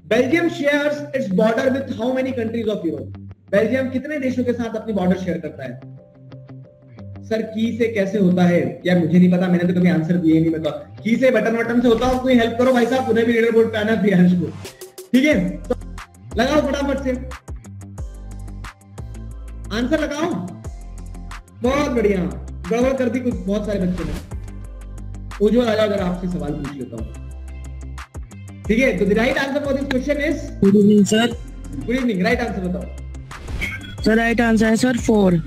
Belgium shares its border with how many countries of Europe? Belgium कितने देशों के साथ अपनी बॉर्डर शेयर करता है? सर की से कैसे होता है यार, मुझे नहीं पता, मैंने तो कभी आंसर दिए नहीं। बताओ की से बटन बटन से होता हो, कोई हेल्प करो भाई साहब, उन्हें भी लीडर बोर्ड पे आना प्रियांश को। ठीक है, तो लगाओ फटाफट से आंसर लगाओ। बहुत बढ़िया, गड़बड़ कर दी कुछ बहुत सारे बच्चों ने। उज्जवल अगर आपसे सवाल पूछ लेता हूँ, ठीक है? तो the right answer for this question is, good evening sir. Good evening. Right answer बताओ सर। राइट आंसर है सर 4।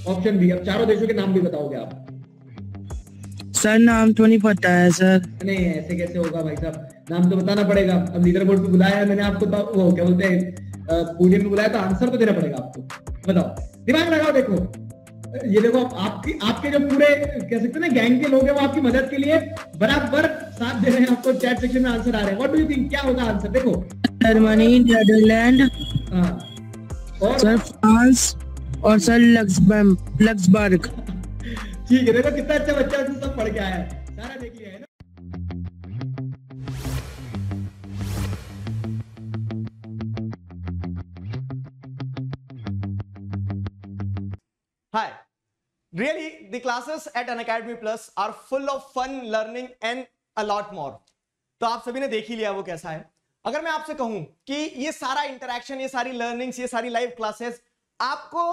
Option B. अब चारों देशों के नाम भी बताओगे आप? सर नाम तो नहीं पता है सर। नहीं, ऐसे कैसे होगा भाई साहब, नाम तो बताना पड़ेगा। अब लीडर बोर्ड पे बुलाया है मैंने आपको, तो वो क्या बोलते हैं, पूरे में बुलाया, तो आंसर तो देना पड़ेगा आपको। बताओ, दिमाग लगाओ। देखो ये देखो, आपके जो पूरे कह सकते हैं ना गैंग के लोग हैं, वो आपकी मदद के लिए बराबर साथ दे रहे हैं आपको। चैट सेक्शन में आंसर आ रहे हैं। व्हाट डू यू थिंक, क्या होगा आंसर? देखो, जर्मनी, नेदरलैंड, और सर फ्रांस और सर लक्सबर्ग। ठीक है, देखो कितना अच्छा बच्चा है, सब पढ़ के आया है, सारा देख लिया है ना। Hi, really the classes at Unacademy Plus are full of fun, learning and a lot more. तो आप सभी ने देख ही लिया वो कैसा है। अगर मैं आपसे कहूं कि ये सारा इंटरेक्शन, ये सारी लर्निंग्स, ये सारी लाइव क्लासेस आपको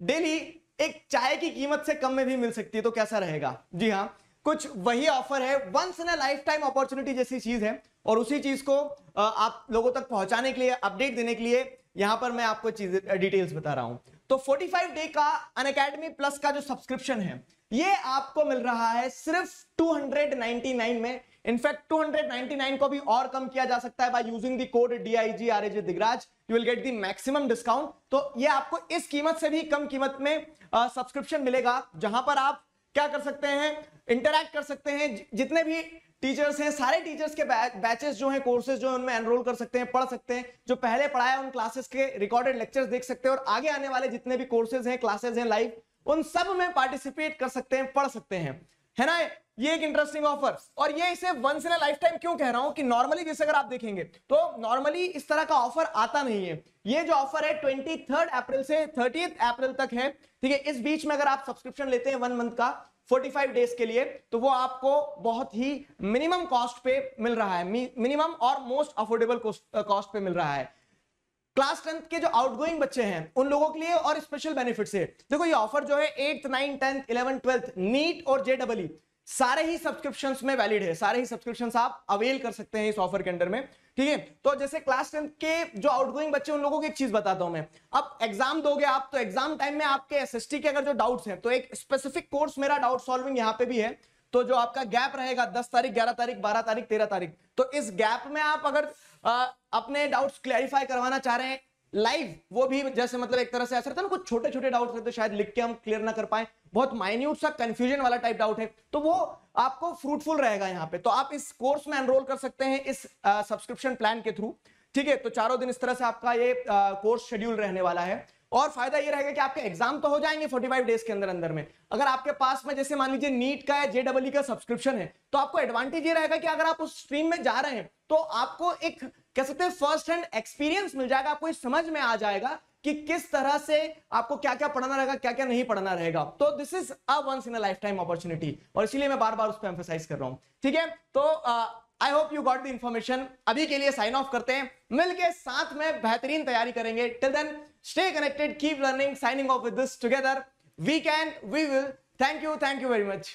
डेली एक चाय की कीमत से कम में भी मिल सकती है, तो कैसा रहेगा? जी हाँ, कुछ वही ऑफर है, once in a lifetime opportunity जैसी चीज है, और उसी चीज को आप लोगों तक पहुंचाने के लिए, अपडेट देने के लिए यहां पर मैं आपको चीजें डिटेल्स बता रहा हूं। तो 45 डे का अनअकैडमी प्लस का जो सब्सक्रिप्शन है, ये आपको मिल रहा है सिर्फ 299 में। इनफैक्ट 299 को भी और कम किया जा सकता है by using the code DIGRAJ Digraj, you will get the maximum discount. तो ये आपको इस कीमत से भी कम कीमत में सब्सक्रिप्शन मिलेगा, जहां पर आप क्या कर सकते हैं, इंटरैक्ट कर सकते हैं। जितने भी टीचर्स हैं, सारे टीचर्स के बैचेस जो हैं, कोर्सेज जो हैं, उनमें एनरोल कर सकते हैं, पढ़ सकते हैं। जो पहले पढ़ाया उन क्लासेस के रिकॉर्डेड लेक्चर्स देख सकते हैं, और आगे आने वाले जितने भी कोर्सेज हैं, क्लासेस हैं लाइव, उन सब में पार्टिसिपेट कर सकते हैं, पढ़ सकते हैं, है ना? ये एक इंटरेस्टिंग ऑफर। और ये इसे once in a lifetime क्यों कह रहा हूं कि नॉर्मली जैसे अगर आप देखेंगे तो नॉर्मली इस तरह का ऑफर आता नहीं है। ये जो ऑफर है 23 अप्रैल से 30 अप्रैल तक है, ठीक है? इस बीच में अगर आप सब्सक्रिप्शन लेते हैं 1 मंथ का 45 डेज के लिए, तो वो आपको बहुत ही मिनिमम कॉस्ट पे मिल रहा है, मिनिमम और मोस्ट अफोर्डेबल कॉस्ट पे मिल रहा है। क्लास 10th के जो आउटगोइंग बच्चे हैं उन लोगों के लिए और स्पेशल बेनिफिट्स है। देखो ये ऑफर जो है 8th 9th 10th 11th 12th NEET और JEE सारे ही सब्सक्रिप्शंस में वैलिड है। सारे ही सब्सक्रिप्शंस आप अवेल कर सकते हैं इस ऑफर के अंडर में, ठीक है? तो जैसे क्लास 10th के जो आउटगोइंग बच्चे, उन लोगों की एक चीज बताता हूं मैं। अब एग्जाम दोगे आप, तो एग्जाम टाइम में आपके SST के अगर जो डाउट्स हैं, तो एक स्पेसिफिक कोर्स मेरा डाउट सॉल्विंग यहां पे भी है। तो जो आपका गैप रहेगा 10 तारीख, 11 तारीख, 12 तारीख, 13 तारीख, तो इस गैप में आप अगर अपने डाउट्स क्लैरिफाई करवाना चाह रहे हैं लाइव, वो भी जैसे मतलब एक तरह से ऐसा रहता है ना, कुछ छोटे छोटे डाउट रहते हैं, शायद लिख के हम क्लियर ना कर पाए, बहुत माइन्यूट सा कंफ्यूजन वाला टाइप डाउट है, तो वो आपको फ्रूटफुल रहेगा यहाँ पे। तो आप इस कोर्स में एनरोल कर सकते हैं इस सब्सक्रिप्शन प्लान के थ्रू, ठीक है? तो चारों दिन इस तरह से आपका ये कोर्स शेड्यूल रहने वाला है। और फायदा ये रहेगा कि आपके एग्जाम तो हो जाएंगे 45 डेज के अंदर अंदर में। अगर आपके पास में जैसे मान लीजिए नीट का या JEE का सब्सक्रिप्शन है, तो आपको एडवांटेज ये रहेगा कि अगर आप उस स्ट्रीम में जा रहे हैं, तो आपको एक कह सकते हैं फर्स्ट हैंड एक्सपीरियंस मिल जाएगा, आपको समझ में आ जाएगा कि किस तरह से आपको क्या क्या पढ़ना रहेगा, क्या क्या नहीं पढ़ना रहेगा। तो this is a once in a lifetime opportunity, और इसीलिए मैं बार बार उस पर एम्फेसाइज कर रहा हूं, ठीक है? तो I hope you got the information. अभी के लिए साइन ऑफ करते हैं, मिलके साथ में बेहतरीन तैयारी करेंगे। Till then stay connected, keep learning, signing off with this together, we can, we will. Thank you very much.